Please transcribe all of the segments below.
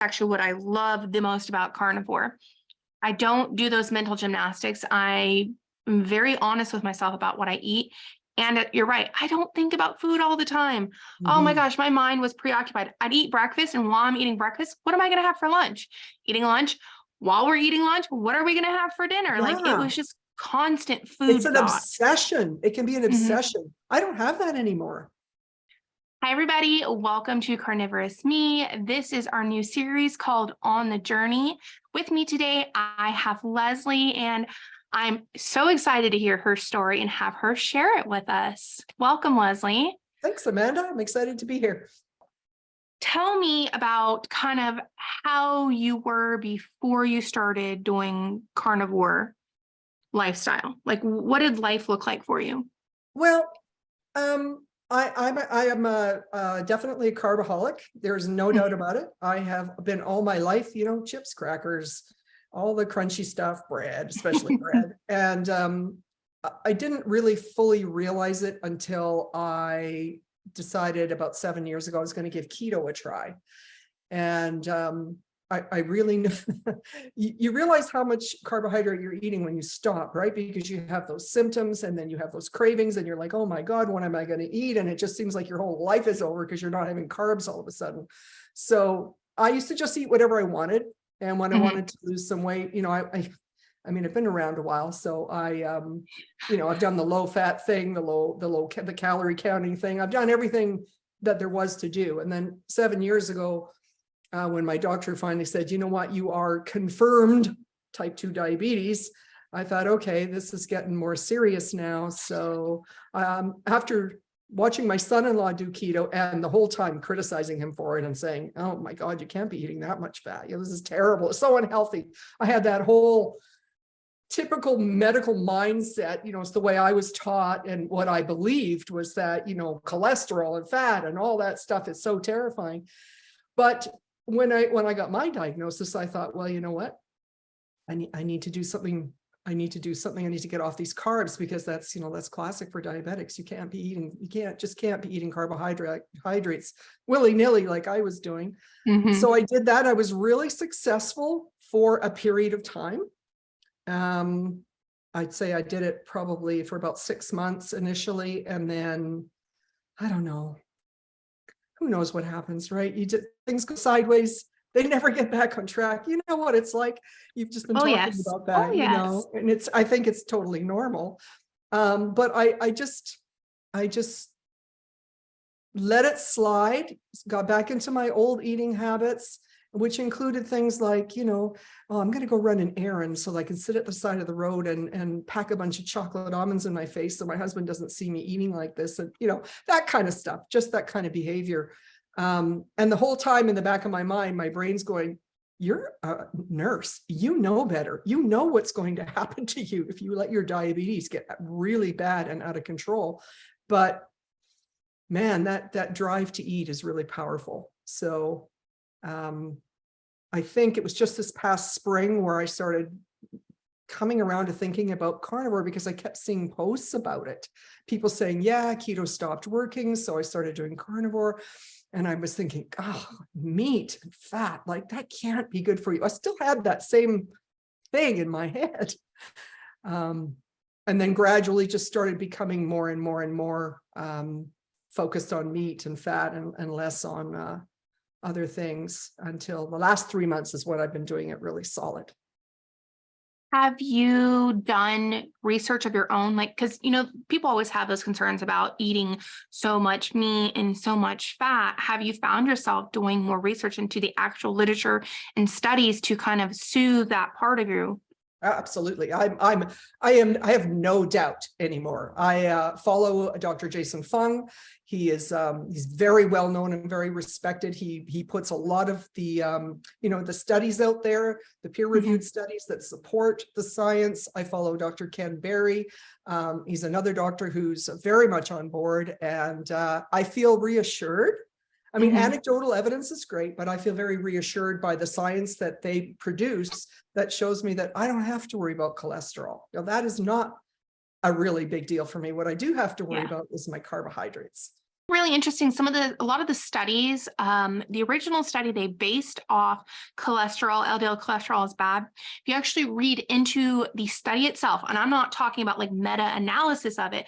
actually what I love the most about carnivore. I don't do those mental gymnastics. I am very honest with myself about what I eat. And you're right. I don't think about food all the time. Oh my Mhm. gosh, my mind was preoccupied. I'd eat breakfast. And while I'm eating breakfast, what am I going to have for lunch? Eating lunch. While we're eating lunch, what are we going to have for dinner? Like it Yeah, was just constant it's food an thought. obsession. It can be an Mhm. obsession. I don't have that anymore. Hi, everybody. Welcome to Carnivorous Me. This is our new series called On the Journey. With me today, I have Leslie, and I'm so excited to hear her story and have her share it with us. Welcome, Leslie. Thanks, Amanda. I'm excited to be here. Tell me about kind of how you were before you started doing carnivore lifestyle. Like, what did life look like for you? Well, I am definitely a carbaholic. There's no doubt about it. I have been all my life, chips, crackers, all the crunchy stuff, bread, especially bread. And I didn't really fully realize it until I decided about 7 years ago I was going to give keto a try. And I really know you realize how much carbohydrate you're eating when you stop, right? Because you have those symptoms and then you have those cravings and you're like, oh my God, what am I going to eat? And it just seems like your whole life is over because you're not having carbs all of a sudden. So I used to just eat whatever I wanted. And when I wanted to lose some weight, I mean, I've been around a while, so I've done the low fat thing, the calorie counting thing. I've done everything that there was to do. And then 7 years ago, when my doctor finally said, you know what, you are confirmed type 2 diabetes, I thought, okay, this is getting more serious now. So after watching my son-in-law do keto and the whole time criticizing him for it and saying, oh my God, you can't be eating that much fat. This is terrible. It's so unhealthy. I had that whole typical medical mindset, it's the way I was taught. And what I believed was that, cholesterol and fat and all that stuff is so terrifying. But when I got my diagnosis, I thought, well, you know what? I need to do something. I need to do something. I need to get off these carbs because that's classic for diabetics. You can't be eating carbohydrates willy-nilly like I was doing. So I did that. I was really successful for a period of time. I'd say I did it probably for about 6 months initially. And then I don't know. Who knows what happens, right? Things go sideways. They never get back on track. You know what it's like. You've just been talking about that, and I think it's totally normal. But I just let it slide, got back into my old eating habits, which included things like, oh, I'm going to go run an errand so I can sit at the side of the road and pack a bunch of chocolate almonds in my face so my husband doesn't see me eating like this. And, that kind of stuff, just that kind of behavior. And the whole time in the back of my mind, my brain's going, you're a nurse, you know better. You know what's going to happen to you if you let your diabetes get really bad and out of control. But man, that drive to eat is really powerful. So I think it was just this past spring where I started coming around to thinking about carnivore because I kept seeing posts about it. People saying, yeah, keto stopped working. So I started doing carnivore. And I was thinking, oh, meat and fat, like that can't be good for you. I still had that same thing in my head. And then gradually just started becoming more and more and more focused on meat and fat and less on other things until the last 3 months is when I've been doing it really solid. Have you done research of your own? Like, because, people always have those concerns about eating so much meat and so much fat. Have you found yourself doing more research into the actual literature and studies to kind of soothe that part of you? Absolutely. I have no doubt anymore. I follow Dr. Jason Fung. He's very well known and very respected. He puts a lot of the the studies out there, the peer-reviewed studies that support the science. I follow Dr. Ken Berry. He's another doctor who's very much on board, and I feel reassured. I mean, anecdotal evidence is great, but I feel very reassured by the science that they produce that shows me that I don't have to worry about cholesterol. That is not a really big deal for me. What I do have to worry about is my carbohydrates. Really interesting. A lot of the studies, the original study, they based off cholesterol, LDL cholesterol is bad. If you actually read into the study itself, and I'm not talking about like meta-analysis of it,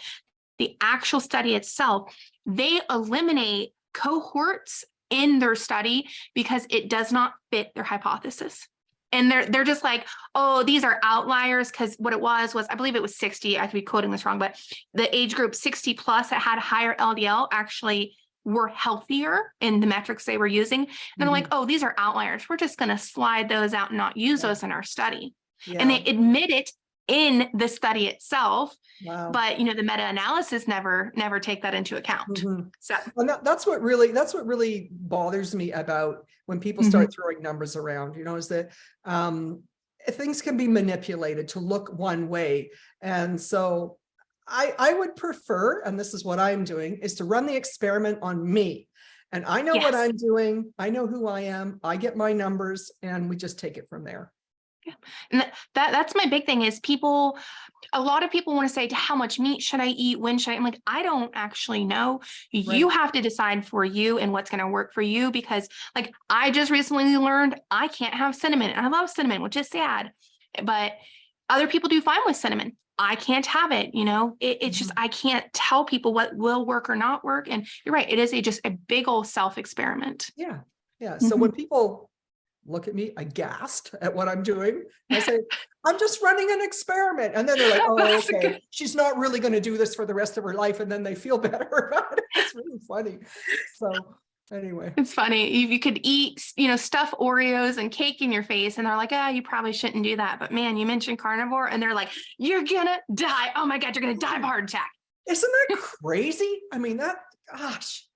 the actual study itself, they eliminate cohorts in their study because it does not fit their hypothesis. And they're just like, oh, these are outliers, because what it was, I believe it was 60. I could be quoting this wrong, but the age group 60 plus that had higher LDL actually were healthier in the metrics they were using. And they're like, oh, these are outliers. We're just going to slide those out and not use those in our study. And they admit it in the study itself. Wow. But the meta-analysis never take that into account. So and that's what really bothers me about when people start throwing numbers around, is that things can be manipulated to look one way. And so I would prefer, and this is what I'm doing, is to run the experiment on me. And I know what I'm doing. I know who I am. I get my numbers, and we just take it from there. Yeah. And that's my big thing is a lot of people want to say, how much meat should I eat? When should I'm like, I don't actually know. You have to decide for you and what's going to work for you, because like I just recently learned I can't have cinnamon, and I love cinnamon, which is sad, but other people do fine with cinnamon. I can't have it. It's just, I can't tell people what will work or not work. And you're right. It is just a big old self experiment. Yeah. Yeah. So when people look at me aghast at what I'm doing, I say, I'm just running an experiment. And then they're like, oh, okay, she's not really going to do this for the rest of her life. And then they feel better about it. It's really funny. So anyway. It's funny. You could eat, stuff Oreos and cake in your face. And they're like, you probably shouldn't do that. But man, you mentioned carnivore and they're like, you're going to die. Oh my God, you're going to die of a heart attack. Isn't that crazy? I mean, gosh.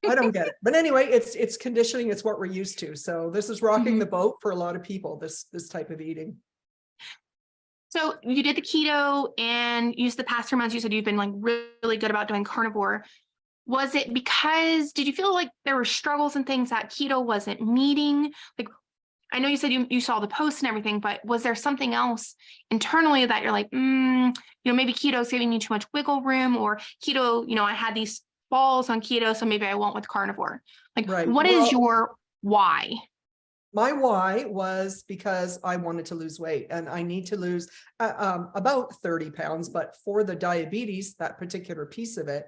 I don't get it. But anyway, it's conditioning. It's what we're used to. So this is rocking the boat for a lot of people, this type of eating. So you did the keto and used the past 3 months. You said you've been like really good about doing carnivore. Was it because, did you feel like there were struggles and things that keto wasn't meeting? Like, I know you said you saw the posts and everything, but was there something else internally that you're like, maybe keto is giving you too much wiggle room, or keto, I had these balls on keto, so maybe I won't with carnivore. Like, what is your why? My why was because I wanted to lose weight, and I need to lose about 30 pounds. But for the diabetes, that particular piece of it,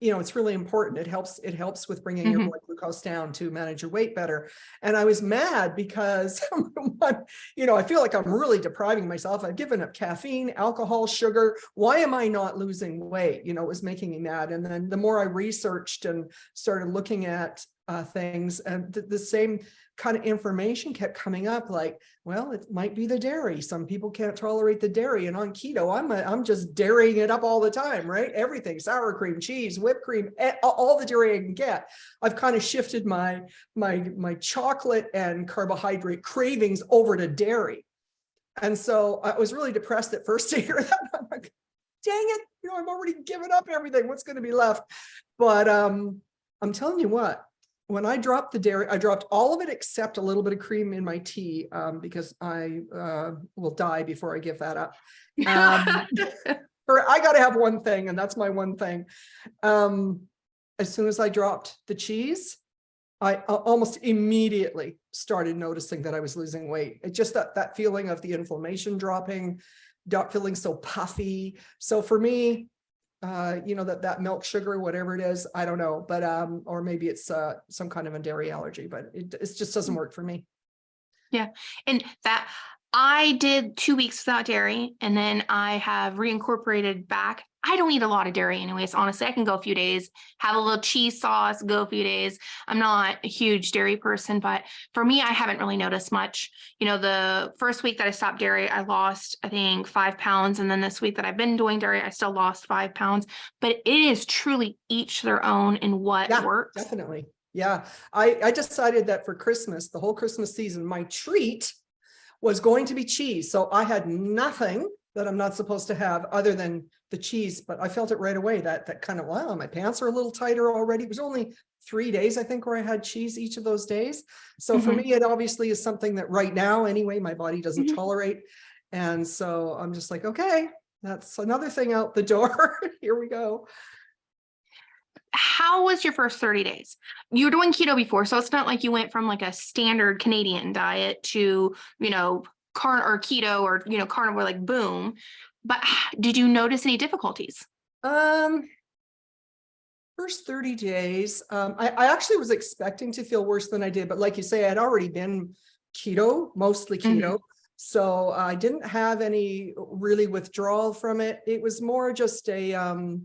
it's really important. It helps with bringing your blood glucose down to manage your weight better. And I was mad because, I feel like I'm really depriving myself. I've given up caffeine, alcohol, sugar. Why am I not losing weight? It was making me mad. And then the more I researched and started looking at things, and the same kind of information kept coming up, like, well, it might be the dairy. Some people can't tolerate the dairy, and on keto, I'm just dairying it up all the time, right? Everything, sour cream, cheese, whipped cream, all the dairy I can get. I've kind of shifted my chocolate and carbohydrate cravings over to dairy. And so I was really depressed at first to hear that. I'm like, dang it, I've already given up everything. What's going to be left? But I'm telling you what, when I dropped the dairy, I dropped all of it except a little bit of cream in my tea, because I will die before I give that up. Or I got to have one thing, and that's my one thing. As soon as I dropped the cheese, I almost immediately started noticing that I was losing weight. It just that feeling of the inflammation dropping, not feeling so puffy. So for me, that milk sugar, whatever it is, I don't know, but or maybe it's some kind of a dairy allergy, but it just doesn't work for me. Yeah. And that I did 2 weeks without dairy, and then I have reincorporated back. I don't eat a lot of dairy anyways. Honestly, I can go a few days, have a little cheese sauce, go a few days. I'm not a huge dairy person, but for me, I haven't really noticed much. The first week that I stopped dairy, I lost, I think, 5 pounds. And then this week that I've been doing dairy, I still lost 5 pounds, but it is truly each their own in what works. Definitely. Yeah. I decided that for Christmas, the whole Christmas season, my treat was going to be cheese. So I had nothing that I'm not supposed to have other than the cheese, but I felt it right away that kind of, wow, my pants are a little tighter already. It was only 3 days, I think, where I had cheese each of those days. So for me, it obviously is something that right now, anyway, my body doesn't tolerate. And so I'm just like, okay, that's another thing out the door. Here we go. how was your first 30 days? You were doing keto before, so it's not like you went from like a standard Canadian diet to, or keto or, carnivore, like boom. But did you notice any difficulties? Um, First 30 days, I actually was expecting to feel worse than I did, but like you say, I'd already been keto, mostly keto. So I didn't have any really withdrawal from it. It was more just the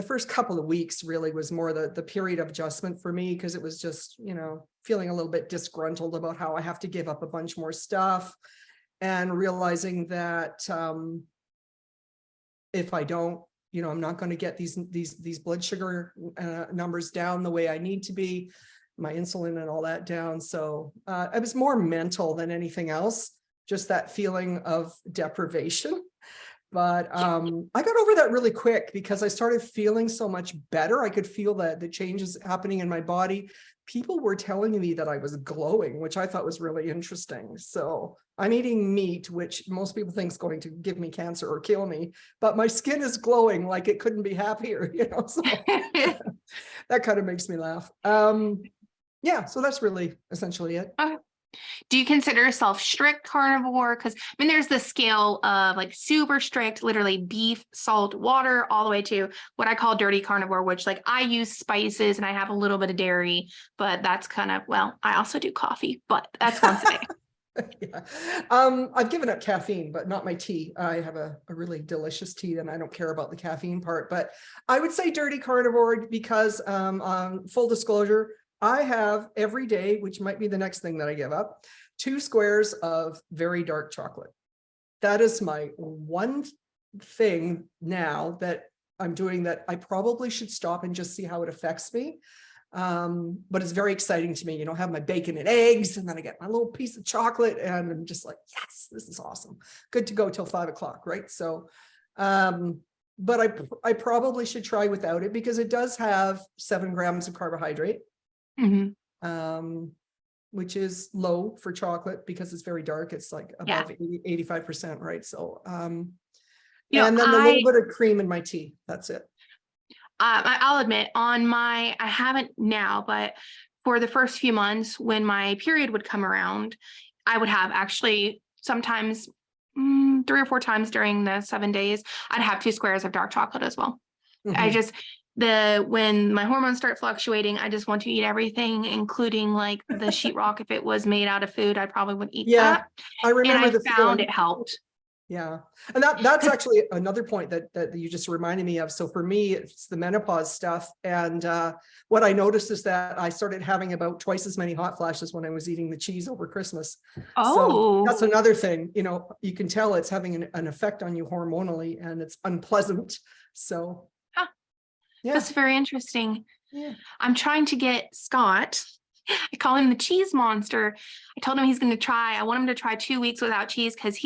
first couple of weeks really was more the period of adjustment for me, because it was just, feeling a little bit disgruntled about how I have to give up a bunch more stuff, and realizing that if I don't, I'm not going to get these blood sugar numbers down the way I need to be, my insulin and all that down. So it was more mental than anything else, just that feeling of deprivation. But I got over that really quick because I started feeling so much better. I could feel the changes happening in my body. People were telling me that I was glowing, which I thought was really interesting. So I'm eating meat, which most people think is going to give me cancer or kill me, but my skin is glowing like it couldn't be happier, so that kind of makes me laugh. Yeah, so that's really essentially it. Okay. Do you consider yourself strict carnivore? Because there's the scale of like super strict, literally beef, salt, water, all the way to what I call dirty carnivore, which like I use spices and I have a little bit of dairy, but that's kind of, well, I also do coffee, but that's once a day. Yeah. I've given up caffeine, but not my tea. I have a really delicious tea, and I don't care about the caffeine part, but I would say dirty carnivore because full disclosure, I have every day, which might be the next thing that I give up, 2 squares of very dark chocolate. That is my one thing now that I'm doing that I probably should stop and just see how it affects me. But it's very exciting to me, have my bacon and eggs, and then I get my little piece of chocolate, and I'm just like, yes, this is awesome. Good to go till 5 o'clock, right? So, but I probably should try without it, because it does have 7 grams of carbohydrate. Which is low for chocolate because it's very dark. It's like above 85%, right? So, and then a little bit of cream in my tea. That's it. I'll admit I haven't now, but for the first few months when my period would come around, I would have actually sometimes 3 or 4 times during the 7 days, I'd have 2 squares of dark chocolate as well. I just, when my hormones start fluctuating, I just want to eat everything, including like the sheetrock. If it was made out of food, I probably would eat that. I remember and I found it helped. Yeah. And that's actually another point that you just reminded me of. So for me, it's the menopause stuff. And what I noticed is that I started having about twice as many hot flashes when I was eating the cheese over Christmas. So that's another thing, you can tell it's having an effect on you hormonally, and it's unpleasant. So yeah, that's very interesting. Yeah. I'm trying to get Scott. I call him the cheese monster. I told him I want him to try 2 weeks without cheese, because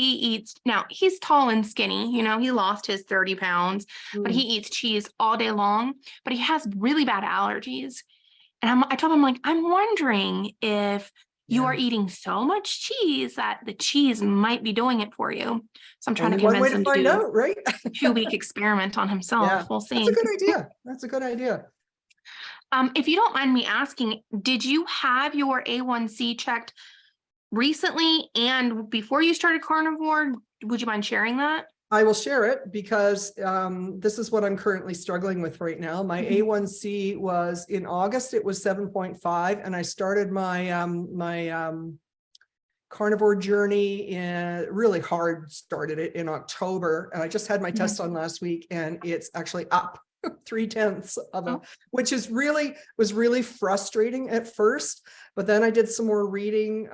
now he's tall and skinny, he lost his 30 pounds, but he eats cheese all day long, but he has really bad allergies. And I told him, like, I'm wondering if you are eating so much cheese that the cheese might be doing it for you. So I'm trying to convince him to do out, right? 2-week experiment on himself. Yeah. We'll see. That's a good idea. That's a good idea. If you don't mind me asking, did you have your A1C checked recently and before you started carnivore? Would you mind sharing that? I will share it because this is what I'm currently struggling with right now. My A1C was in August, it was 7.5, and I started my carnivore journey really hard, started it in October, and I just had my test on last week, and it's actually up 0.3 of which was really frustrating at first. But then I did some more reading,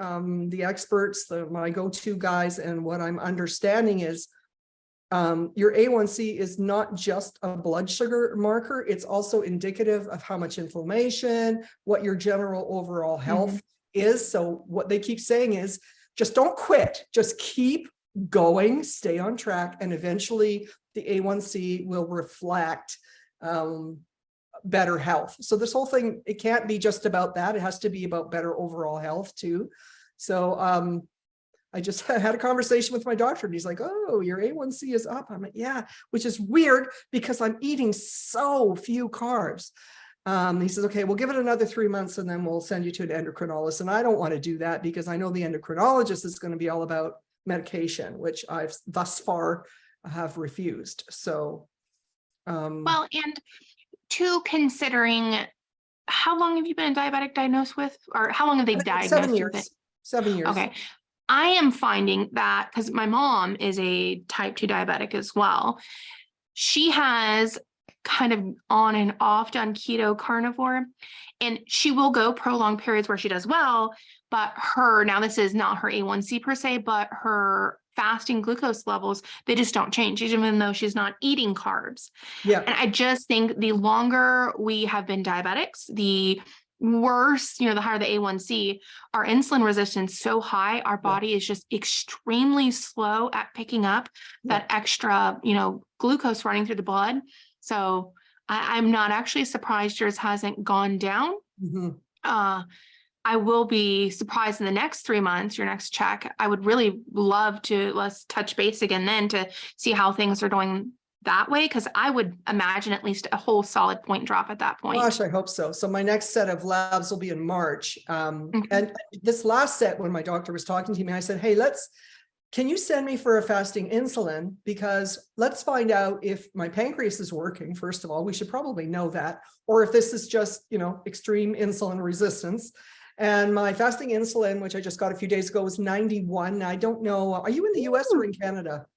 the experts, my go-to guys, and what I'm understanding is your A1C is not just a blood sugar marker. It's also indicative of how much inflammation, what your general overall health is. So what they keep saying is just don't quit, just keep going, stay on track, and eventually the A1C will reflect better health. So this whole thing, it can't be just about that. It has to be about better overall health too. So I just had a conversation with my doctor and he's like, oh, your A1C is up. I'm like, yeah, which is weird because I'm eating so few carbs. He says, okay, we'll give it another 3 months and then we'll send you to an endocrinologist. And I don't want to do that because I know the endocrinologist is going to be all about medication, which I've thus far have refused. So, Well, and two, considering how long have you been diabetic diagnosed with, or how long have they diagnosed you with it? 7 years. Okay. I am finding that because my mom is a type 2 diabetic as well. She has kind of on and off done keto carnivore, and she will go prolonged periods where she does well, but now this is not her A1C per se, but her fasting glucose levels, they just don't change, even though she's not eating carbs. Yeah. And I just think the longer we have been diabetics, the worse, the higher the A1C, our insulin resistance so high, our body is just extremely slow at picking up that extra, glucose running through the blood. So I'm not actually surprised yours hasn't gone down. I will be surprised in the next 3 months, your next check. I would really love to, let's touch base again then to see how things are going that way, because I would imagine at least a whole solid point drop at that point. Gosh, I hope so. So my next set of labs will be in March. And this last set, when my doctor was talking to me, I said, hey, can you send me for a fasting insulin? Because let's find out if my pancreas is working. First of all, we should probably know that, or if this is just, extreme insulin resistance. And my fasting insulin, which I just got a few days ago, was 91. I don't know. Are you in the US or in Canada?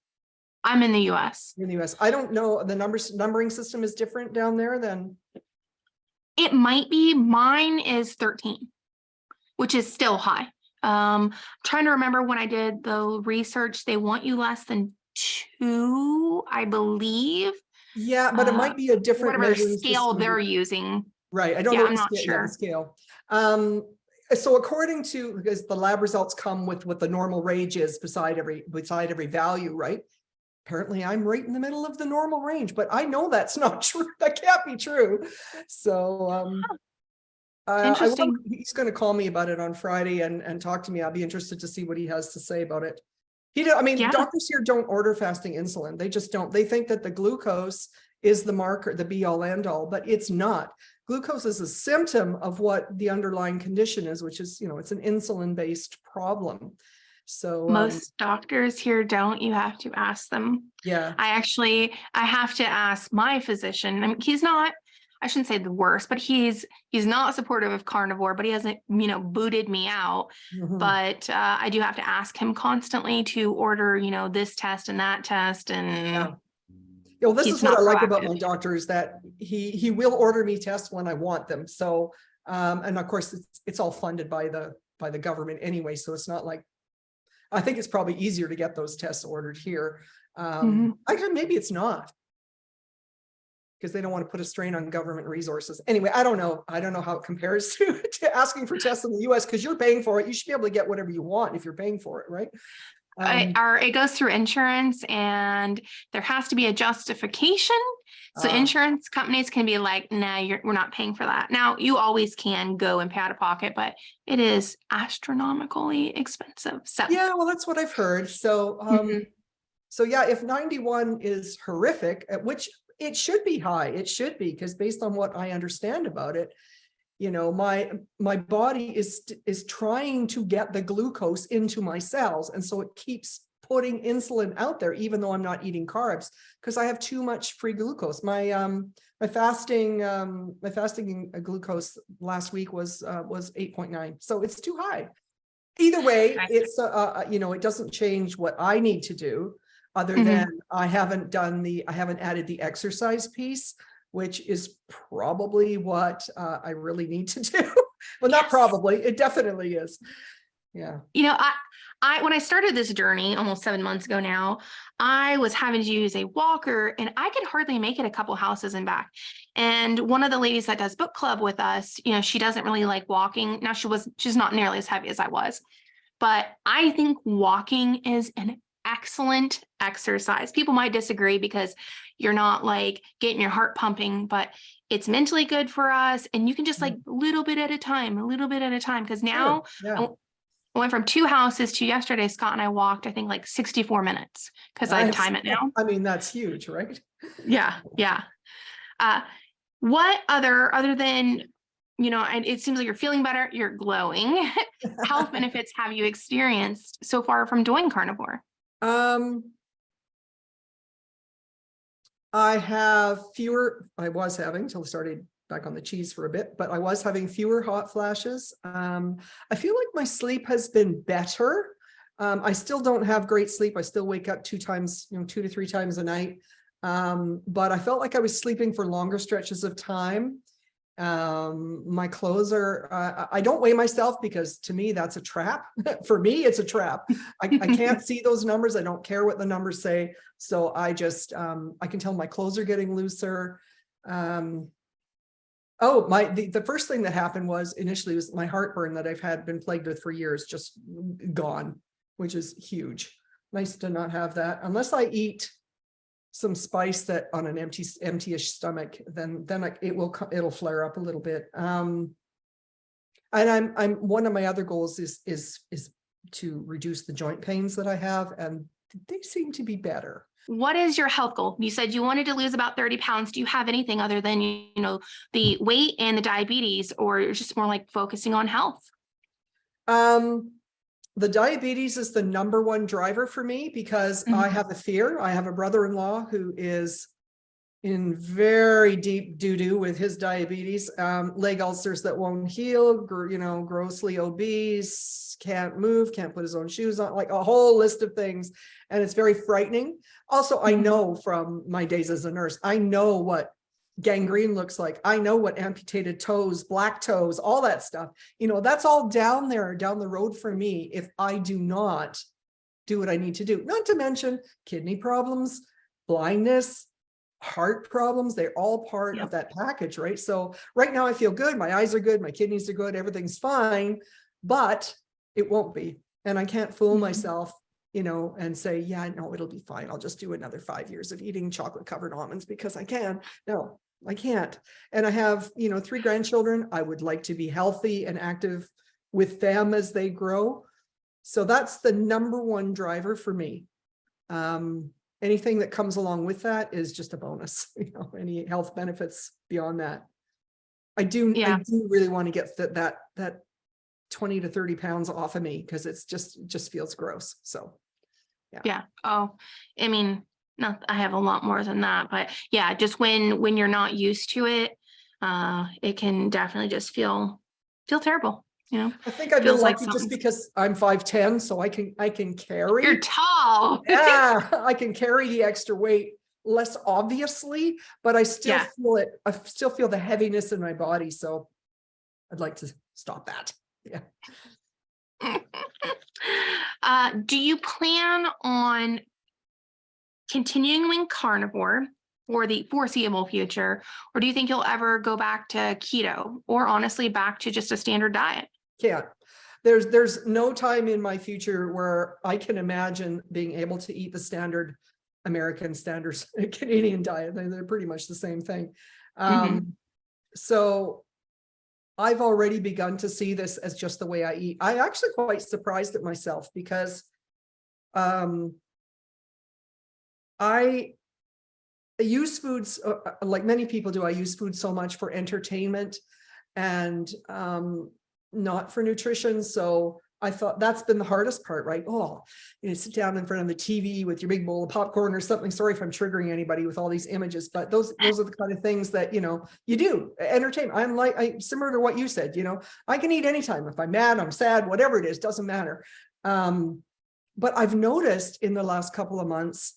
I'm in the US. In the US. I don't know. The numbering system is different down there than. It might be. Mine is 13, which is still high. Trying to remember when I did the research, they want you less than 2, I believe. Yeah, but it might be a different whatever scale they're using. Right. I don't know. I'm not sure. The scale. So according to, because the lab results come with what the normal range is beside every value, right? Apparently I'm right in the middle of the normal range, but I know that's not true. That can't be true. So interesting. He's going to call me about it on Friday and talk to me. I'll be interested to see what he has to say about it. Doctors here don't order fasting insulin. They just don't. They think that the glucose is the marker, the be all end all, but it's not. Glucose is a symptom of what the underlying condition is, which is, it's an insulin-based problem. So most doctors here don't. You have to ask them. Yeah. I have to ask my physician. I mean, he's not, I shouldn't say the worst, but he's not supportive of carnivore, but he hasn't, booted me out. But I do have to ask him constantly to order, this test and that test. And this is what I like about my doctor is that he will order me tests when I want them. So, and of course it's all funded by the government anyway. So it's not like, I think it's probably easier to get those tests ordered here. Actually, maybe it's not, because they don't want to put a strain on government resources. Anyway, I don't know how it compares to asking for tests in the US, because you're paying for it. You should be able to get whatever you want if you're paying for it, right? It goes through insurance, and there has to be a justification. So insurance companies can be like, nah, we're not paying for that. Now, you always can go and pay out of pocket, but it is astronomically expensive. So yeah, well, that's what I've heard. So, so yeah, if 91 is horrific, at which it should be high, it should be, because based on what I understand about it, my body is trying to get the glucose into my cells, and so it keeps putting insulin out there, even though I'm not eating carbs, because I have too much free glucose. My fasting glucose last week was 8.9, so it's too high. Either way, it's it doesn't change what I need to do, other than I haven't added the exercise piece, which is probably what I really need to do. Well, not probably, it definitely is. Yeah. I when I started this journey almost 7 months ago now, I was having to use a walker, and I could hardly make it a couple houses and back. And one of the ladies that does book club with us, she doesn't really like walking. Now she's not nearly as heavy as I was, but I think walking is an excellent exercise. People might disagree because you're not like getting your heart pumping, but it's mentally good for us. And you can just like little bit at a time, because now I went from 2 houses to yesterday. Scott and I walked, I think like 64 minutes because I Nice. time it now. I mean, that's huge, right? Yeah. Yeah. Uh, what other than, it seems like you're feeling better, you're glowing. Health benefits have you experienced so far from doing carnivore? I was having until I started back on the cheese for a bit, but I was having fewer hot flashes. I feel like my sleep has been better. I still don't have great sleep. I still wake up 2 to 3 times a night. But I felt like I was sleeping for longer stretches of time. My clothes are, I don't weigh myself because to me, that's a trap. For me, it's a trap. I can't see those numbers. I don't care what the numbers say. So I just, I can tell my clothes are getting looser. The first thing that happened was initially was my heartburn that I've been plagued with for years, just gone, which is huge. Nice to not have that unless I eat some spice that on an empty-ish stomach, then it'll flare up a little bit. And I'm one of my other goals is to reduce the joint pains that I have, and they seem to be better. What is your health goal? You said you wanted to lose about 30 pounds. Do you have anything other than, the weight and the diabetes, or you're just more like focusing on health? The diabetes is the number one driver for me because I have a fear. I have a brother-in-law who is in very deep doo-doo with his diabetes, leg ulcers that won't heal, grossly obese, can't move, can't put his own shoes on, like a whole list of things. And it's very frightening. Also, I know from my days as a nurse, I know what gangrene looks like. I know what amputated toes, black toes, all that stuff, that's all down the road for me if I do not do what I need to do. Not to mention kidney problems, blindness, heart problems. They're all part of that package, right? So right now I feel good. My eyes are good. My kidneys are good. Everything's fine, but it won't be. And I can't fool myself, and say, yeah, no, it'll be fine. I'll just do another 5 years of eating chocolate covered almonds because I can. No, I can't. And I have, 3 grandchildren. I would like to be healthy and active with them as they grow. So that's the number one driver for me. Anything that comes along with that is just a bonus, any health benefits beyond that. I do really want to get that 20 to 30 pounds off of me because it's just feels gross. So, yeah. Oh, I mean, no, I have a lot more than that, but yeah, just when you're not used to it, it can definitely just feel terrible. I think I've been lucky just because I'm 5'10", so I can carry. You're tall. Yeah, I can carry the extra weight less obviously, but I still feel it. I still feel the heaviness in my body. So I'd like to stop that. Yeah. Do you plan on continuing carnivore for the foreseeable future, or do you think you'll ever go back to keto, or honestly back to just a standard diet? Can't. There's no time in my future where I can imagine being able to eat the standard American standards Canadian diet. They're pretty much the same thing. So I've already begun to see this as just the way I eat. I'm actually quite surprised at myself because I use foods like many people do. I use food so much for entertainment and not for nutrition. So I thought that's been the hardest part, right? Oh, sit down in front of the TV with your big bowl of popcorn or something. Sorry if I'm triggering anybody with all these images, but those are the kind of things that, you do entertain. I'm similar to what you said, I can eat anytime. If I'm mad, I'm sad, whatever it is, doesn't matter. But I've noticed in the last couple of months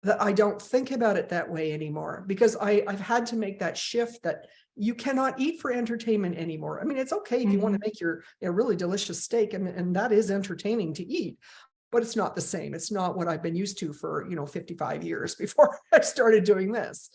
that I don't think about it that way anymore because I've had to make that shift that you cannot eat for entertainment anymore. I mean, it's okay if you want to make your really delicious steak and that is entertaining to eat, but it's not the same. It's not what I've been used to for, 55 years before I started doing this.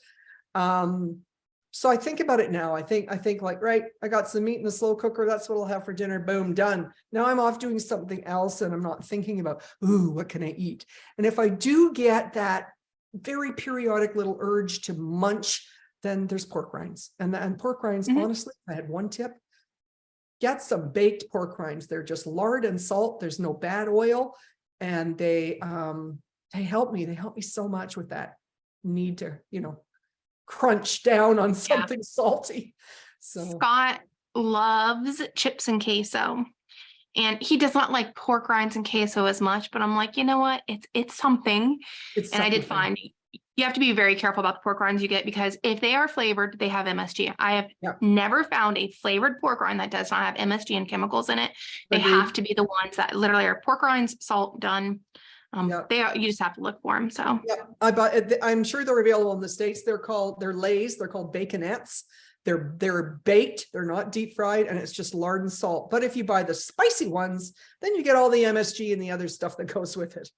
So I think about it now. I think like, right, I got some meat in the slow cooker. That's what I'll have for dinner. Boom, done. Now I'm off doing something else and I'm not thinking about, ooh, what can I eat? And if I do get that very periodic little urge to munch, then there's pork rinds. And pork rinds, honestly, I had one tip. get some baked pork rinds. They're just lard and salt. There's no bad oil. And they help me. They help me so much with that need to, crunch down on something salty. So Scott loves chips and queso. And he does not like pork rinds and queso as much, but I'm like, you know what? It's something. it's And I did something. find you have to be very careful about the pork rinds you get, because if they are flavored, they have MSG. I have never found a flavored pork rind that does not have MSG and chemicals in it. They Agreed. have to be the ones that literally are pork rinds, salt, done. You just have to look for them. So I'm sure they're available in the States. They're Lay's. They're called baconettes. They're baked, they're not deep fried, and it's just lard and salt. But if you buy the spicy ones, then you get all the MSG and the other stuff that goes with it.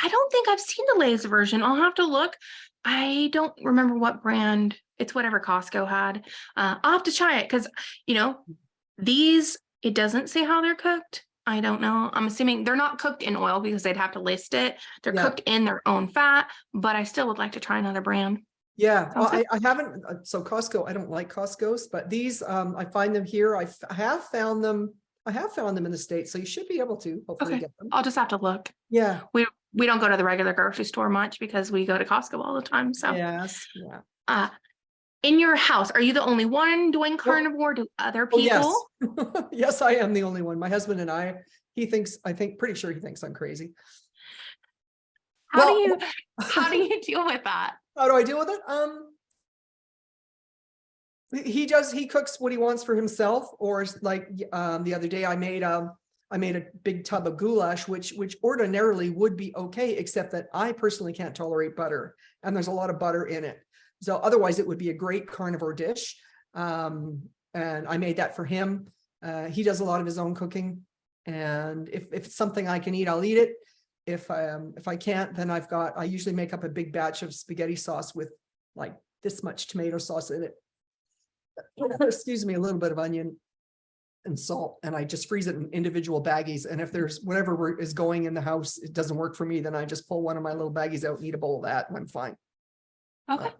I don't think I've seen the Lay's version. I'll have to look. I don't remember what brand. It's whatever Costco had. I'll have to try it, because these, it doesn't say how they're cooked. I don't know. I'm assuming they're not cooked in oil, because they'd have to list it. They're cooked in their own fat, but I still would like to try another brand. Yeah, well, I haven't. So Costco, I don't like Costco's, but these, I find them here. I have found them in the States, so you should be able to hopefully get them. I'll just have to look. Yeah. We don't go to the regular grocery store much, because we go to Costco all the time. So yes, yeah. In your house, are you the only one doing carnivore? Do other people? Oh, yes. Yes, I am the only one. My husband and pretty sure he thinks I'm crazy. How do you deal with that? How do I deal with it? He cooks what he wants for himself, or like the other day I made a big tub of goulash, which ordinarily would be okay, except that I personally can't tolerate butter, and there's a lot of butter in it. So otherwise it would be a great carnivore dish. And I made that for him. He does a lot of his own cooking, and if it's something I can eat, I'll eat it. If I can't, then I usually make up a big batch of spaghetti sauce with like this much tomato sauce in it. Excuse me, a little bit of onion and salt, and I just freeze it in individual baggies. And if there's whatever is going in the house, it doesn't work for me, then I just pull one of my little baggies out and eat a bowl of that, and I'm fine. Okay,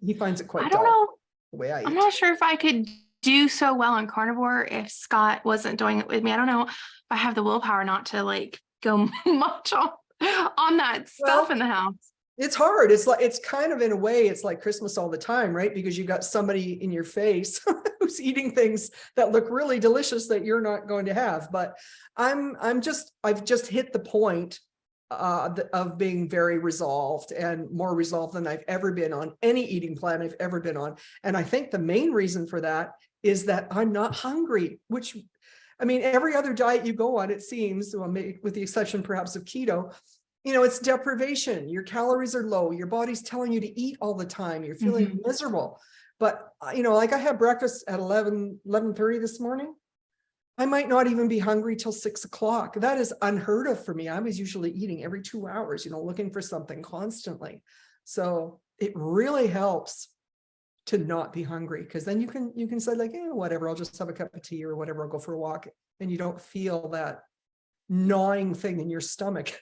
he finds it quite. I don't know. The way I eat. I'm not sure if I could do so well on carnivore if Scott wasn't doing it with me. I don't know if I have the willpower not to like go much on that stuff in the house. It's hard. It's kind of, in a way, it's like Christmas all the time, right? Because you got somebody in your face who's eating things that look really delicious that you're not going to have. But I've just hit the point of being very resolved, and more resolved than I've ever been on any eating plan I've ever been on. And I think the main reason for that is that I'm not hungry, which, I mean, every other diet you go on, it seems, with the exception perhaps of keto, it's deprivation. Your calories are low. Your body's telling you to eat all the time. You're feeling miserable. But, like I had breakfast at 11:30 this morning. I might not even be hungry till 6 o'clock. That is unheard of for me. I was usually eating every 2 hours, looking for something constantly. So it really helps to not be hungry, because then you can say like, whatever, I'll just have a cup of tea or whatever, I'll go for a walk, and you don't feel that gnawing thing in your stomach.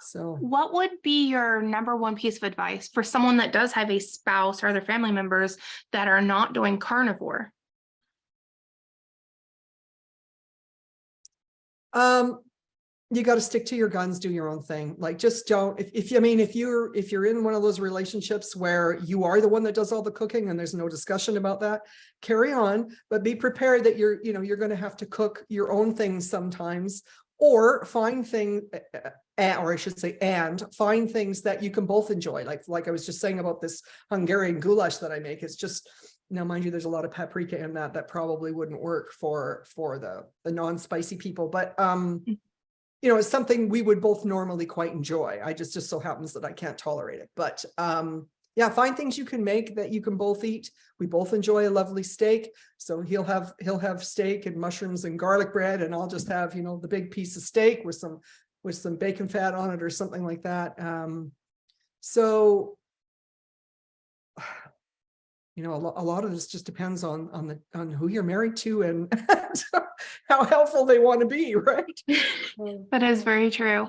So what would be your number one piece of advice for someone that does have a spouse or other family members that are not doing carnivore? You got to stick to your guns, do your own thing. Like, just don't, if you're in one of those relationships where you are the one that does all the cooking and there's no discussion about that, carry on, but be prepared that you're going to have to cook your own things sometimes, or find things, or I should say, and find things that you can both enjoy. Like I was just saying about this Hungarian goulash that I make. It's just, now, mind you, there's a lot of paprika in that probably wouldn't work for the non-spicy people, but it's something we would both normally quite enjoy. I just so happens that I can't tolerate it. But find things you can make that you can both eat. We both enjoy a lovely steak, so he'll have steak and mushrooms and garlic bread, and I'll just have the big piece of steak with some bacon fat on it or something like that. So a lot of this just depends on who you're married to and how helpful they want to be, right? That is very true.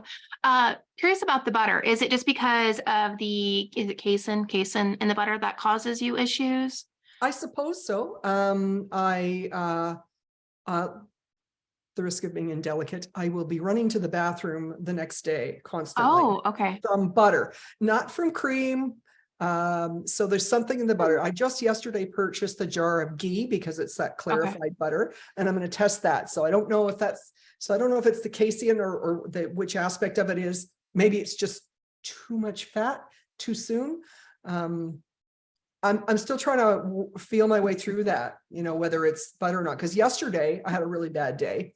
Curious about the butter. Is it just because of is it casein in the butter that causes you issues? I suppose so. the risk of being indelicate, I will be running to the bathroom the next day constantly Oh, okay. from butter, not from cream. So there's something in the butter. I just yesterday purchased a jar of ghee because it's that Okay. clarified butter, and I'm going to test that. So I don't know if it's the casein or which aspect of it is. Maybe it's just too much fat too soon. I'm still trying to feel my way through that, whether it's butter or not. Because yesterday I had a really bad day.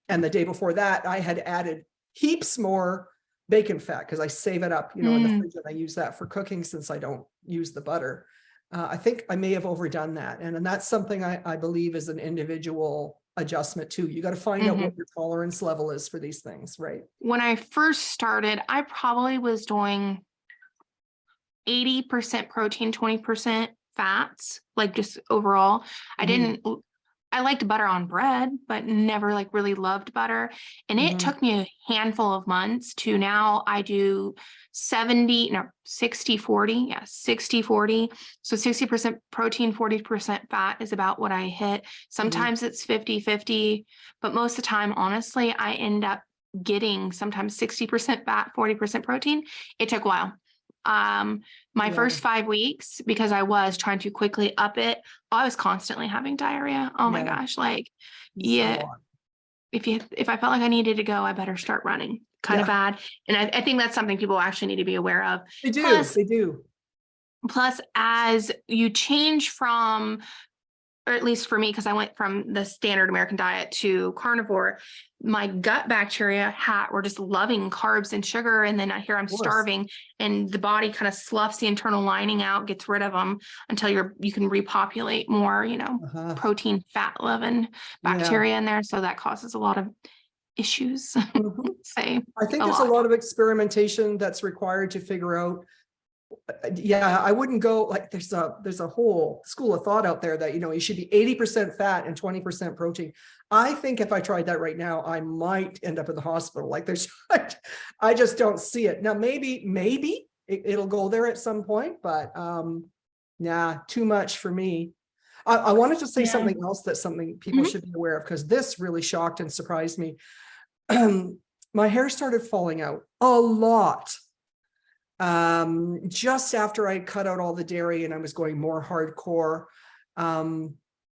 And the day before that, I had added heaps more bacon fat because I save it up, in the fridge, and I use that for cooking since I don't use the butter. I think I may have overdone that. And that's something I believe is an individual adjustment too. You got to find out what your tolerance level is for these things, right? When I first started, I probably was doing 80% protein, 20% fats, like just overall. I liked butter on bread, but never like really loved butter. And it took me a handful of months to now I do 60, 40. Yeah, 60, 40. So 60% protein, 40% fat is about what I hit. Sometimes it's 50, 50, but most of the time, honestly, I end up getting sometimes 60% fat, 40% protein. It took a while. My first 5 weeks, because I was trying to quickly up it, I was constantly having diarrhea. Oh my gosh. Like, yeah, if I felt like I needed to go, I better start running kind of bad. And I think that's something people actually need to be aware of. They do. Plus, as you change from, or at least for me, because I went from the standard American diet to carnivore, my gut bacteria were just loving carbs and sugar. And then here I'm starving, and the body kind of sloughs the internal lining out, gets rid of them until you can repopulate more, protein, fat loving bacteria in there. So that causes a lot of issues. I think there's a lot of experimentation that's required to figure out. I wouldn't go like there's a whole school of thought out there that you should be 80% fat and 20% protein. I think if I tried that right now, I might end up in the hospital. Like I just don't see it. Now maybe it'll go there at some point, but too much for me. I wanted to say something else that's something people should be aware of, because this really shocked and surprised me. My hair started falling out a lot. Just after I cut out all the dairy and I was going more hardcore.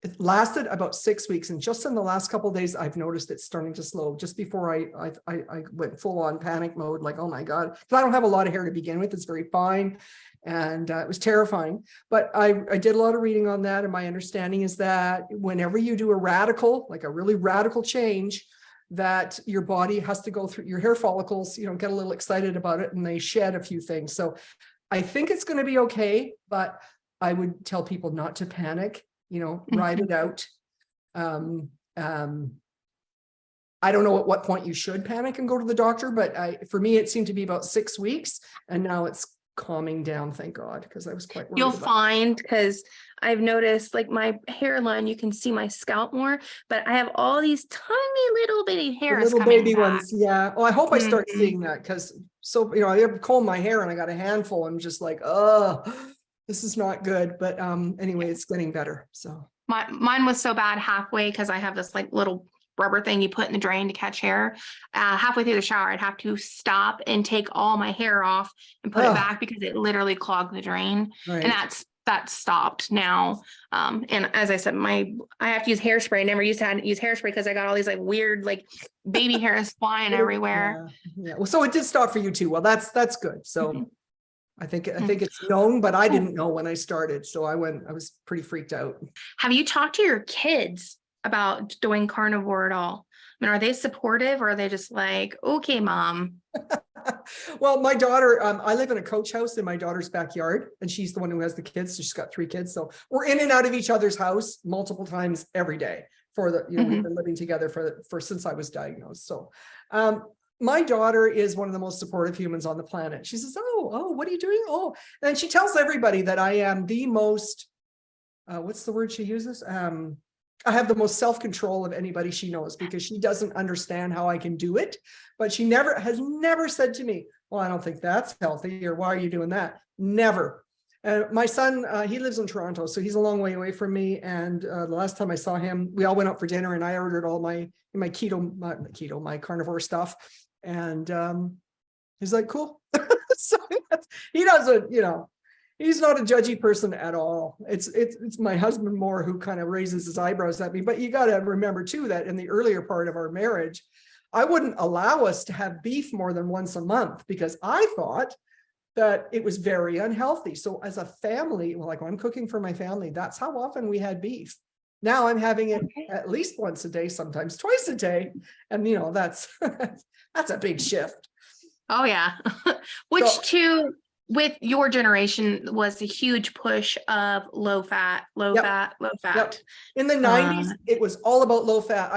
It lasted about 6 weeks, and just in the last couple of days, I've noticed it's starting to slow. Just before I went full on panic mode, like, oh my God, because I don't have a lot of hair to begin with. It's very fine, and it was terrifying. But I did a lot of reading on that, and my understanding is that whenever you do a really radical change, that your body has to go through your hair follicles, get a little excited about it, and they shed a few things. So I think it's going to be okay, but I would tell people not to panic, ride it out. I don't know at what point you should panic and go to the doctor, but for me, it seemed to be about 6 weeks, and now it's calming down, thank God, because I was quite worried. You'll find, because I've noticed like my hairline, you can see my scalp more, but I have all these tiny little bitty hairs, little baby ones. Yeah. Well, I hope I start seeing that, because I comb my hair and I got a handful. I'm just like, oh, this is not good. But anyway, it's getting better. So mine was so bad halfway, because I have this like little rubber thing you put in the drain to catch hair. Halfway through the shower, I'd have to stop and take all my hair off and put it back, because it literally clogged the drain. Right. And that's stopped now. And as I said, I have to use hairspray. I never used to use hairspray because I got all these like weird like baby hairs flying everywhere. Yeah. Well, so it did stop for you too. Well, that's good. So I think it's known, but I didn't know when I started. So I was pretty freaked out. Have you talked to your kids about doing carnivore at all? I mean, are they supportive, or are they just like, okay, mom? Well, my daughter, I live in a coach house in my daughter's backyard, and she's the one who has the kids. So she's got 3 kids. So we're in and out of each other's house multiple times every day we've been living together for since I was diagnosed. So, my daughter is one of the most supportive humans on the planet. She says, oh, what are you doing? Oh, and she tells everybody that I am the most, what's the word she uses? I have the most self-control of anybody she knows, because she doesn't understand how I can do it, but she has never said to me, well, I don't think that's healthy, or why are you doing that? Never. My son, he lives in Toronto, so he's a long way away from me. And the last time I saw him, we all went out for dinner, and I ordered all my my carnivore stuff. And he's like, cool. So he doesn't, he's not a judgy person at all. It's my husband more who kind of raises his eyebrows at me. But you got to remember too that in the earlier part of our marriage, I wouldn't allow us to have beef more than once a month because I thought that it was very unhealthy. So as a family, like when I'm cooking for my family, that's how often we had beef. Now I'm having it at least once a day, sometimes twice a day. And that's that's a big shift. Oh yeah. With your generation was a huge push of low fat. Yep. In the 90s, it was all about low fat.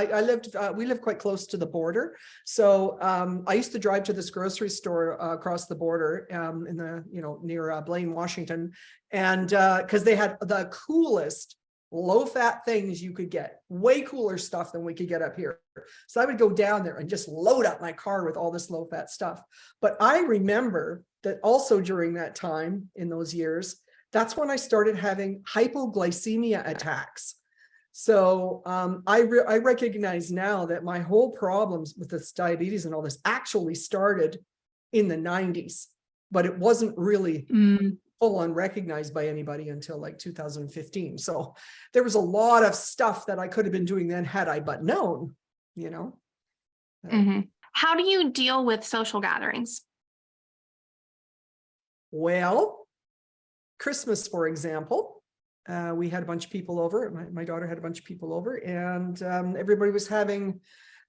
We lived quite close to the border. So I used to drive to this grocery store across the border in the, near Blaine, Washington. And because they had the coolest low fat things you could get, way cooler stuff than we could get up here. So I would go down there and just load up my car with all this low fat stuff. But I remember that also during that time in those years, that's when I started having hypoglycemia attacks. So I recognize now that my whole problems with this diabetes and all this actually started in the 90s, but it wasn't really full on recognized by anybody until like 2015. So there was a lot of stuff that I could have been doing then had I but known, How do you deal with social gatherings? Well, Christmas, for example, we had a bunch of people over. My daughter had a bunch of people over, and everybody was having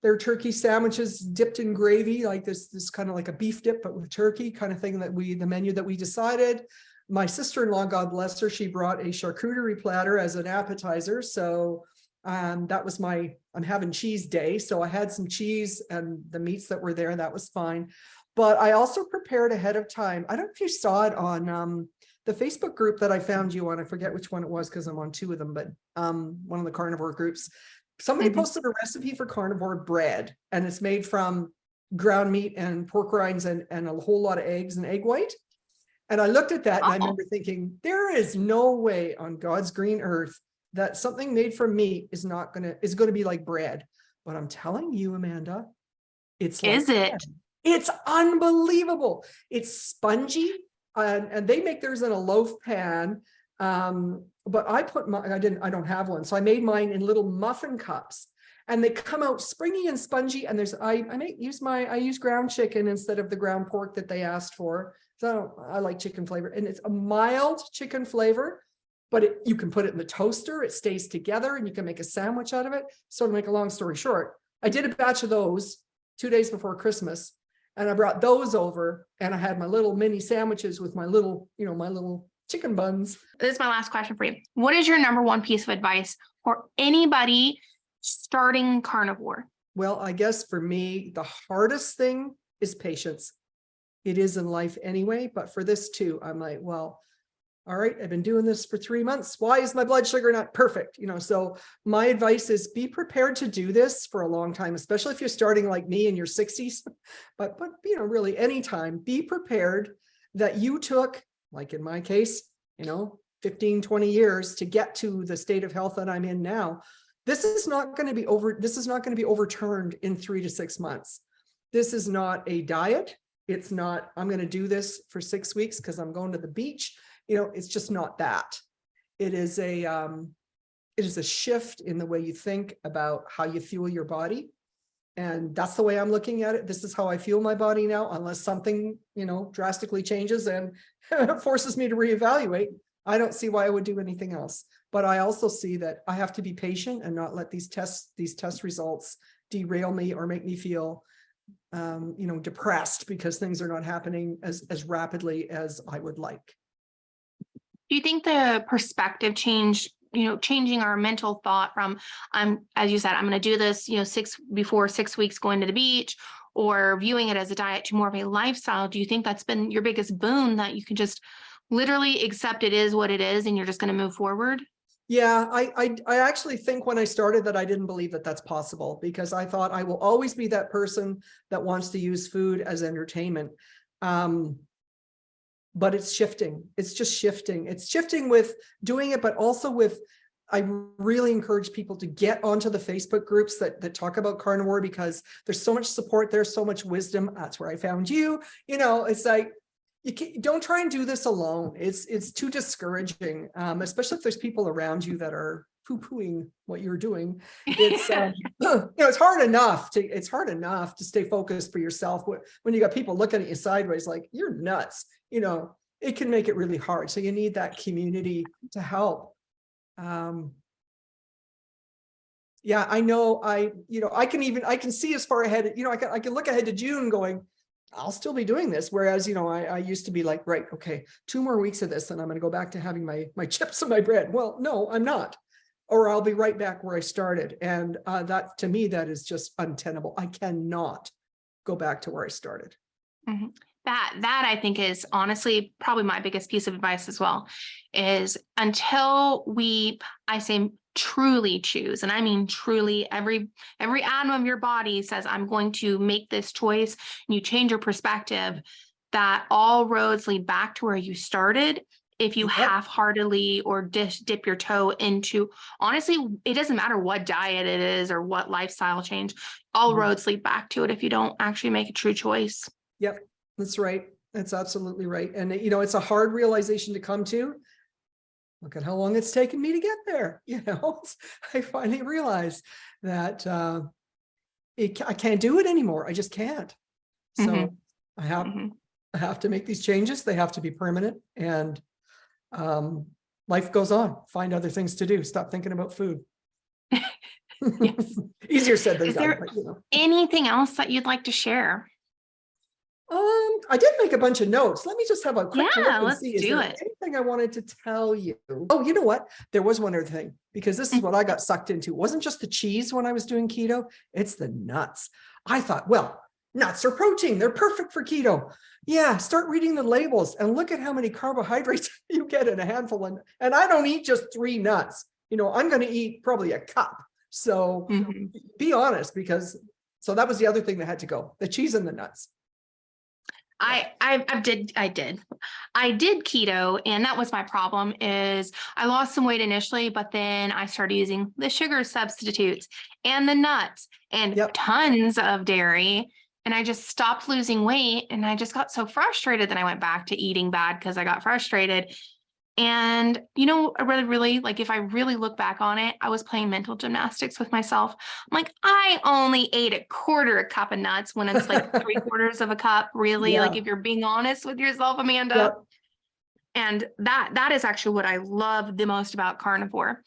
their turkey sandwiches dipped in gravy, like this kind of like a beef dip, but with turkey kind of thing the menu that we decided. My sister-in-law, God bless her, she brought a charcuterie platter as an appetizer. So that was I'm having cheese day. So I had some cheese and the meats that were there. That was fine. But I also prepared ahead of time. I don't know if you saw it on the Facebook group that I found you on. I forget which one it was because I'm on two of them, but one of the carnivore groups. Somebody posted a recipe for carnivore bread, and it's made from ground meat and pork rinds and a whole lot of eggs and egg white. And I looked at that and I remember thinking, there is no way on God's green earth that something made from meat is going to be like bread. But I'm telling you, Amanda, it's like bread. It's unbelievable. It's spongy, and they make theirs in a loaf pan. But I don't have one. So I made mine in little muffin cups, and they come out springy and spongy. And I use ground chicken instead of the ground pork that they asked for. So I like chicken flavor, and it's a mild chicken flavor, but you can put it in the toaster. It stays together, and you can make a sandwich out of it. So to make a long story short, I did a batch of those 2 days before Christmas. And I brought those over, and I had my little mini sandwiches with my little chicken buns. This is my last question for you. What is your number one piece of advice for anybody starting carnivore? Well, I guess for me, the hardest thing is patience. It is in life anyway, but for this too, I'm like, well, all right, I've been doing this for 3 months. Why is my blood sugar not perfect? So my advice is be prepared to do this for a long time, especially if you're starting like me in your 60s, but really anytime, be prepared that you took, like in my case, 15, 20 years to get to the state of health that I'm in now. This is not going to be overturned in 3 to 6 months. This is not a diet. It's not, I'm going to do this for 6 weeks because I'm going to the beach. It's just not that. It is a shift in the way you think about how you fuel your body. And that's the way I'm looking at it. This is how I fuel my body now, unless something, drastically changes and forces me to reevaluate. I don't see why I would do anything else. But I also see that I have to be patient and not let these test results derail me or make me feel depressed because things are not happening as rapidly as I would like. Do you think the perspective change, changing our mental thought from, as you said, I'm going to do this, 6 weeks going to the beach, or viewing it as a diet to more of a lifestyle? Do you think that's been your biggest boon, that you can just literally accept it is what it is and you're just going to move forward? Yeah, I actually think when I started that I didn't believe that that's possible, because I thought I will always be that person that wants to use food as entertainment. but it's shifting. It's just shifting. It's shifting with doing it, but also with, I really encourage people to get onto the Facebook groups that talk about carnivore, because there's so much support, there's so much wisdom. That's where I found you. It's like, don't try and do this alone. It's too discouraging, especially if there's people around you that are poo-pooing what you're doing. It's it's hard enough to stay focused for yourself when you got people looking at you sideways like you're nuts. It can make it really hard. So you need that community to help. Yeah, I know. I can see as far ahead. I can look ahead to June going, I'll still be doing this. Whereas, I used to be like, right, okay, 2 more weeks of this and I'm going to go back to having my chips and my bread. Well, no, I'm not. Or I'll be right back where I started. And that, to me, that is just untenable. I cannot go back to where I started. Mm-hmm. That I think is honestly probably my biggest piece of advice as well, is until I say truly choose, and I mean truly, every atom of your body says, I'm going to make this choice, and you change your perspective, that all roads lead back to where you started. If you half-heartedly or dip your toe into, honestly, it doesn't matter what diet it is or what lifestyle change, all roads lead back to it if you don't actually make a true choice. Yep, that's right. That's absolutely right. And it's a hard realization to come to. Look at how long it's taken me to get there. I finally realized that I can't do it anymore. I just can't. So I have to make these changes. They have to be permanent, and life goes on. Find other things to do. Stop thinking about food. Yes. Easier said than Is done. there anything else that you'd like to share? I did make a bunch of notes. Let me just have a quick look and see. Is there anything I wanted to tell you? Oh, you know what? There was one other thing, because this is what I got sucked into. It wasn't just the cheese when I was doing keto. It's the nuts. I thought, well, nuts are protein. They're perfect for keto. Yeah, start reading the labels and look at how many carbohydrates you get in a handful. And I don't eat just 3 nuts. I'm going to eat probably a cup. So be honest, so that was the other thing that had to go, the cheese and the nuts. I did keto, and that was my problem. Is I lost some weight initially, but then I started using the sugar substitutes and the nuts and tons of dairy, and I just stopped losing weight, and I just got so frustrated that I went back to eating bad because I got frustrated. And, I really, like, if I really look back on it, I was playing mental gymnastics with myself. I'm like, I only ate 1/4 cup of nuts when it's like 3/4 of a cup, really. Like, if you're being honest with yourself, Amanda. And that is actually what I love the most about carnivore.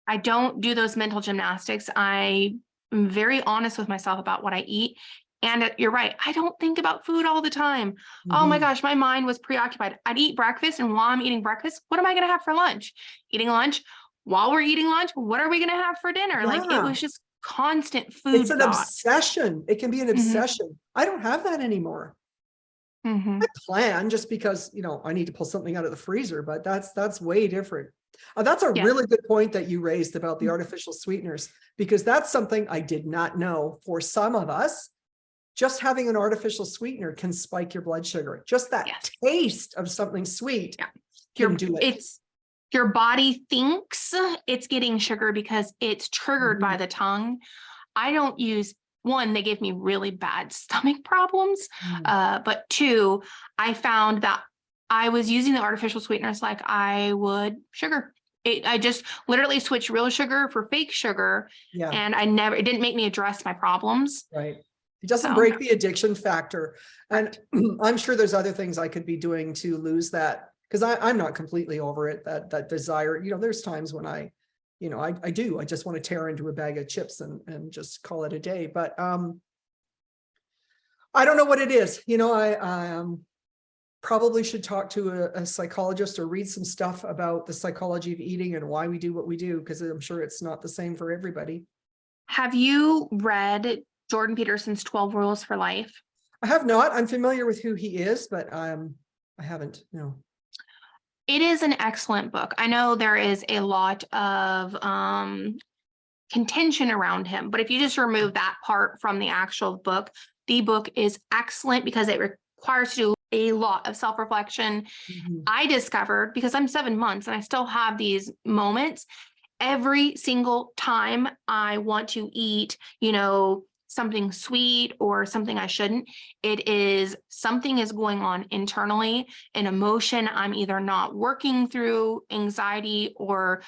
I don't do those mental gymnastics. I am very honest with myself about what I eat. And you're right, I don't think about food all the time. Oh my gosh, my mind was preoccupied. I'd eat breakfast, and while I'm eating breakfast, what am I going to have for lunch? Eating lunch. While we're eating lunch, what are we going to have for dinner? Like, it was just constant food. It's an obsession. It can be an obsession. I don't have that anymore. I plan just because, I need to pull something out of the freezer, but that's way different. That's a really good point that you raised about the artificial sweeteners, because that's something I did not know. For some of us, just having an artificial sweetener can spike your blood sugar. Just that taste of something sweet can do it. Your body thinks it's getting sugar because it's triggered by the tongue. I don't use, one, they gave me really bad stomach problems. But 2, I found that I was using the artificial sweeteners like I would sugar. I just literally switched real sugar for fake sugar. And it didn't make me address my problems. Right. It doesn't break the addiction factor. And I'm sure there's other things I could be doing to lose that, because I'm not completely over it, that desire. There's times when I just want to tear into a bag of chips and just call it a day. But I don't know what it is. I probably should talk to a psychologist or read some stuff about the psychology of eating and why we do what we do, because I'm sure it's not the same for everybody. Have you read Jordan Peterson's 12 Rules for Life? I have not. I'm familiar with who he is, but I haven't, no. It is an excellent book. I know there is a lot of contention around him, but if you just remove that part from the actual book, the book is excellent because it requires you to a lot of self-reflection. Mhm. I discovered, because I'm 7 months and I still have these moments, every single time I want to eat, something sweet or something I shouldn't, it is something is going on internally, an emotion I'm either not working through, anxiety, or,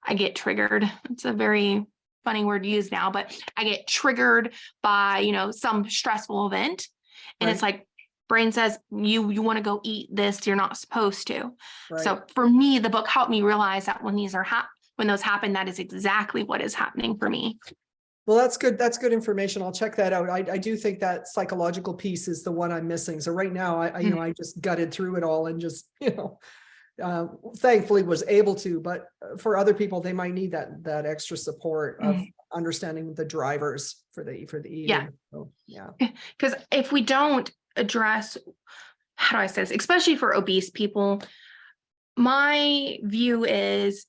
I get triggered. It's a very funny word to use now, but I get triggered by, some stressful event. And it's Right, like, brain says, you want to go eat this, you're not supposed to. right. So for me, the book helped me realize that when when those happen, that is exactly what is happening for me. Well, that's good. That's good information. I'll check that out. I do think that psychological piece is the one I'm missing. So right now, I just gutted through it all and just, thankfully was able to, but for other people, they might need that extra support of Mhm. understanding the drivers for the Yeah. eating. So, yeah. Because if we don't address, how do I say this, especially for obese people, my view is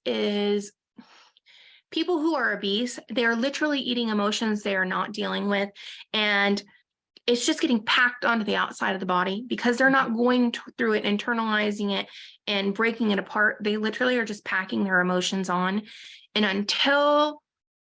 people who are obese, they're literally eating emotions they are not dealing with. And it's just getting packed onto the outside of the body because they're not going through it, internalizing it and breaking it apart. They literally are just packing their emotions on. And until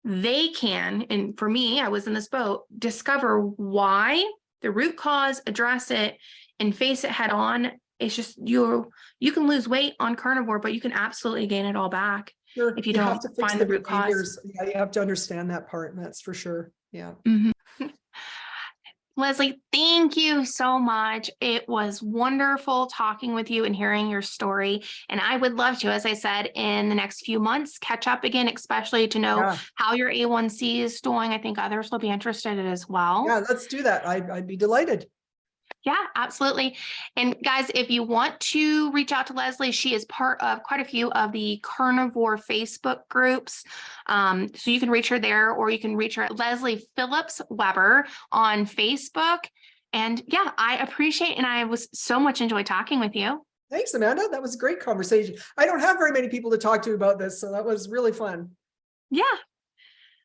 they can, and for me, I was in this boat, discover why, the root cause, address it, and face it head on. It's just you can lose weight on carnivore, but you can absolutely gain it all back Sure. if you You have don't to fix find the the root cause. behaviors. Yeah, you have to understand that part, and that's for sure. Yeah. Mhm. Leslie, thank you so much. It was wonderful talking with you and hearing your story. And I would love to, as I said, in the next few months, catch up again, especially to know Yeah. how your A1C is doing. I think others will be interested as well. Yeah. Let's do that. I'd be delighted. Yeah, absolutely. And guys, if you want to reach out to Leslie, she is part of quite a few of the carnivore Facebook groups. So you can reach her there, or you can reach her at Leslie Phillips Weber on Facebook. And yeah, I appreciate, and I was so much enjoy talking with you. Thanks, Amanda. That was a great conversation. I don't have very many people to talk to about this, so that was really fun. Yeah,